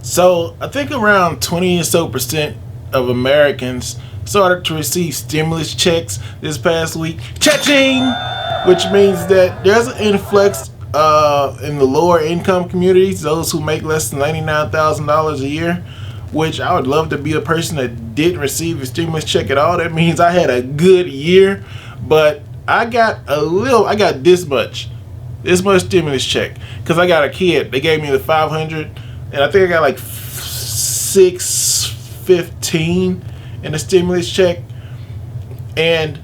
So I think around 20 or so % of Americans started to receive stimulus checks this past week. Cha-ching! Which means that there's an influx in the lower income communities, those who make less than $99,000 a year, which I would love to be a person that didn't receive a stimulus check at all. That means I had a good year, but I got this much stimulus check because I got a kid. They gave me the 500, and I think I got like 615 in the stimulus check. And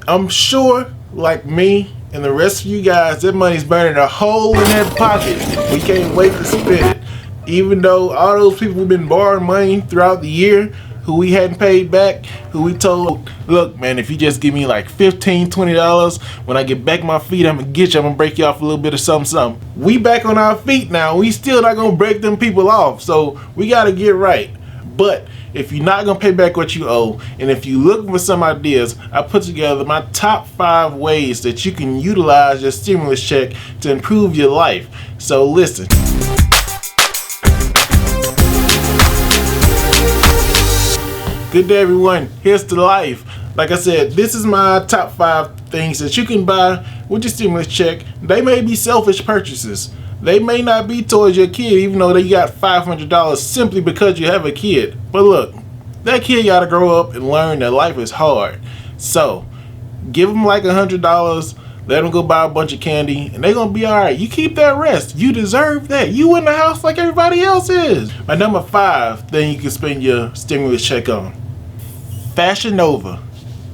I'm sure, like me and the rest of you guys, that money's burning a hole in that pocket. We can't wait to spend it. Even though all those people who've been borrowing money throughout the year, who we hadn't paid back, who we told, look man, if you just give me like $15, $20, when I get back on my feet, I'm gonna get you, I'm gonna break you off a little bit of something. We back on our feet now. We still not gonna break them people off, so we gotta get right. But if you're not gonna pay back what you owe, and if you're looking for some ideas, I put together my top 5 ways that you can utilize your stimulus check to improve your life. So listen. Good day everyone, here's to life. Like I said, this is my top 5 things that you can buy with your stimulus check. They may be selfish purchases. They may not be towards your kid, even though they got $500 simply because you have a kid. But look, that kid gotta grow up and learn that life is hard. So, give them like $100, let them go buy a bunch of candy, and they're gonna be alright. You keep that rest. You deserve that. You in the house like everybody else is. My number 5 thing you can spend your stimulus check on. Fashion Nova.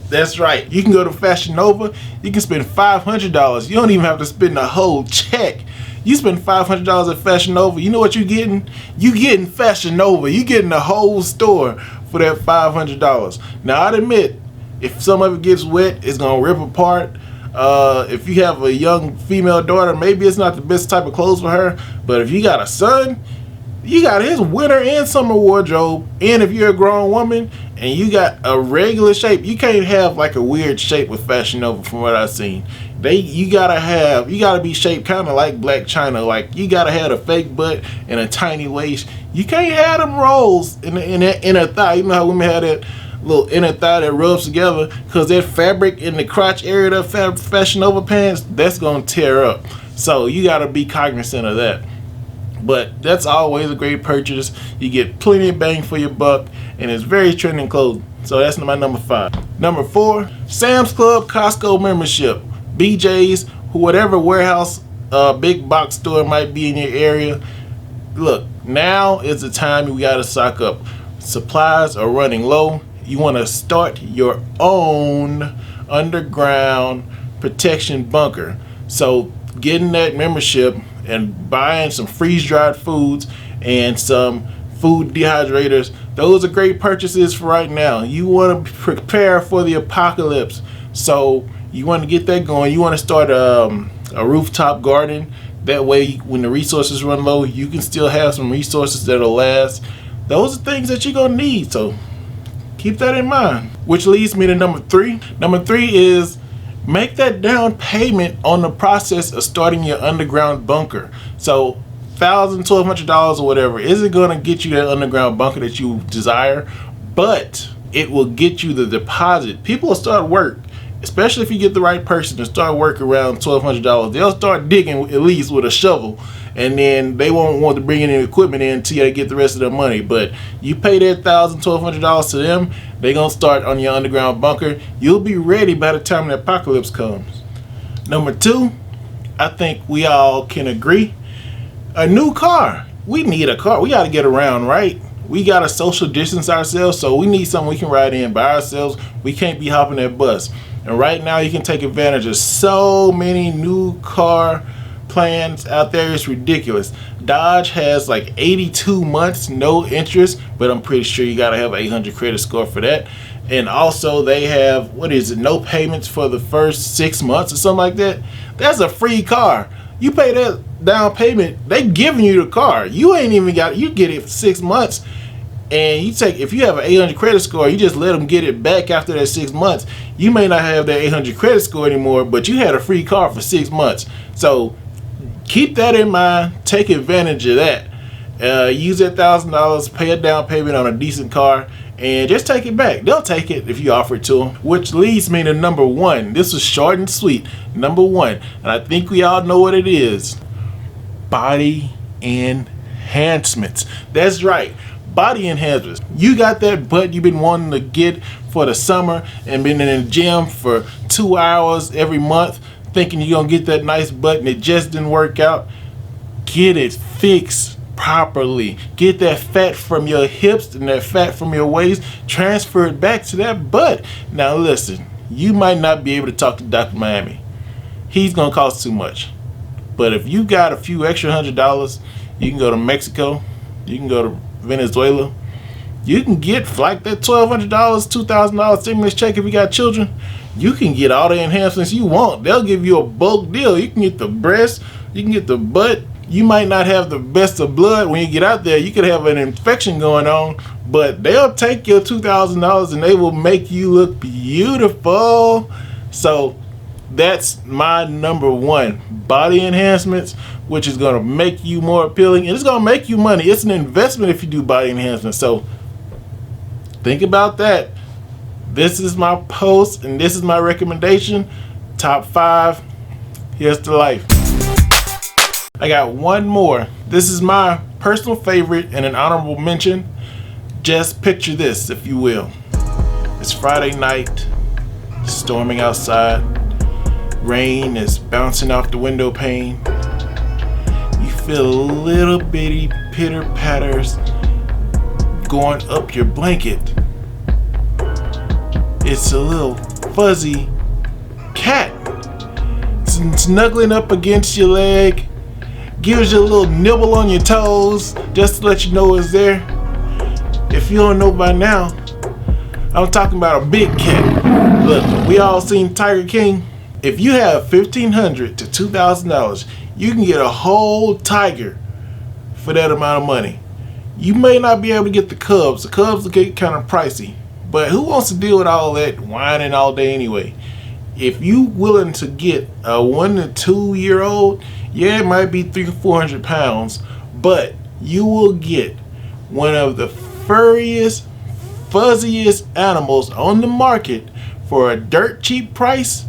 That's right. You can go to Fashion Nova. You can spend $500. You don't even have to spend the whole check. You spend $500 at Fashion Nova. You know what you're getting? You getting Fashion Nova. You getting the whole store for that $500. Now I'd admit, if some of it gets wet, it's gonna rip apart. If you have a young female daughter, maybe it's not the best type of clothes for her. But if you got a son, you got his winter and summer wardrobe. And if you're a grown woman and you got a regular shape, you can't have like a weird shape with Fashion Nova from what I've seen. You gotta be shaped kind of like Black China. Like you gotta have a fake butt and a tiny waist. You can't have them rolls in the inner thigh. You know how women have that little inner thigh that rubs together, because that fabric in the crotch area of Fashion Nova pants, that's gonna tear up. So you gotta be cognizant of that. But that's always a great purchase. You get plenty of bang for your buck, and it's very trending clothing. So that's my number 5. Number 4, Sam's Club, Costco membership, BJ's, whatever warehouse, big box store might be in your area. Look, now is the time we gotta stock up. Supplies are running low. You want to start your own underground protection bunker. So getting that membership and buying some freeze-dried foods and some food dehydrators, those are great purchases for right now. You want to prepare for the apocalypse, so you want to get that going. You want to start a rooftop garden. That way when the resources run low, you can still have some resources that'll last. Those are things that you're gonna need, so keep that in mind. Which leads me to number 3. Number 3 is make that down payment on the process of starting your underground bunker. So $1,000, $1,200 or whatever isn't going to get you that underground bunker that you desire, but it will get you the deposit. People will start work, especially if you get the right person to start work around $1,200. They'll start digging at least with a shovel, and then they won't want to bring any equipment in until they get the rest of their money. But you pay that $1,000, $1,200 to them, they're going to start on your underground bunker. You'll be ready by the time the apocalypse comes. Number 2, I think we all can agree, a new car. We need a car. We got to get around, right? We got to social distance ourselves, so we need something we can ride in by ourselves. We can't be hopping that bus. And right now you can take advantage of so many new car plans out there. It's ridiculous. Dodge has like 82 months no interest, but I'm pretty sure you gotta have an 800 credit score for that. And also they have, what is it, no payments for the first 6 months or something like that. That's a free car. You pay that down payment, they giving you the car. You ain't even got, you get it for 6 months, and you take, if you have an 800 credit score, you just let them get it back after that 6 months. You may not have that 800 credit score anymore, but you had a free car for 6 months. So keep that in mind, take advantage of that. Use that $1,000, pay a down payment on a decent car, and just take it back. They'll take it if you offer it to them. Which leads me to number one. This was short and sweet. Number one, and I think we all know what it is. Body enhancements. That's right. Body enhancements. You got that butt you've been wanting to get for the summer and been in the gym for 2 hours every month thinking you're gonna get that nice butt and it just didn't work out. Get it fixed properly. Get that fat from your hips and that fat from your waist, transfer it back to that butt. Now listen, you might not be able to talk to Dr. Miami. He's gonna cost too much. But if you got a few extra $100, you can go to Mexico, you can go to Venezuela, you can get like that $1,200, $2,000 stimulus check if you got children. You can get all the enhancements you want. They'll give you a bulk deal. You can get the breast, you can get the butt. You might not have the best of blood when you get out there. You could have an infection going on, but they'll take your $2,000 and they will make you look beautiful. So that's my number one. Body enhancements, which is going to make you more appealing, and it's going to make you money. It's an investment if you do body enhancements. So think about that. This is my post and this is my recommendation. Top 5. Here's to life. I got one more. This is my personal favorite and an honorable mention. Just picture this, if you will. It's Friday night, storming outside. Rain is bouncing off the window pane. You feel little bitty pitter patters going up your blanket. It's a little fuzzy cat snuggling up against your leg, gives you a little nibble on your toes just to let you know it's there. If you don't know by now, I'm talking about a big cat. Look, we all seen Tiger King. If you have $1,500 to $2,000, you can get a whole tiger for that amount of money. You may not be able to get the cubs. The cubs will get kind of pricey, but who wants to deal with all that whining all day anyway? If you willing to get a 1 to 2 year old, yeah, it might be 300 or 400 pounds, but you will get one of the furriest, fuzziest animals on the market for a dirt cheap price.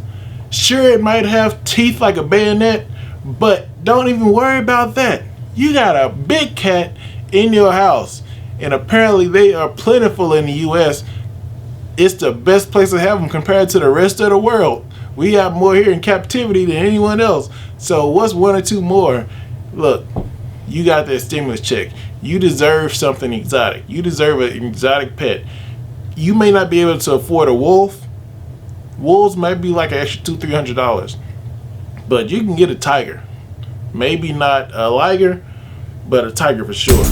Sure, it might have teeth like a bayonet, but don't even worry about that. You got a big cat in your house, and apparently they are plentiful in the US. It's the best place to have them compared to the rest of the world. We have more here in captivity than anyone else. So what's 1 or 2 more? Look, you got that stimulus check. You deserve something exotic. You deserve an exotic pet. You may not be able to afford a wolf. Wolves might be like an extra $200-300, but you can get a tiger. Maybe not a liger, but a tiger for sure.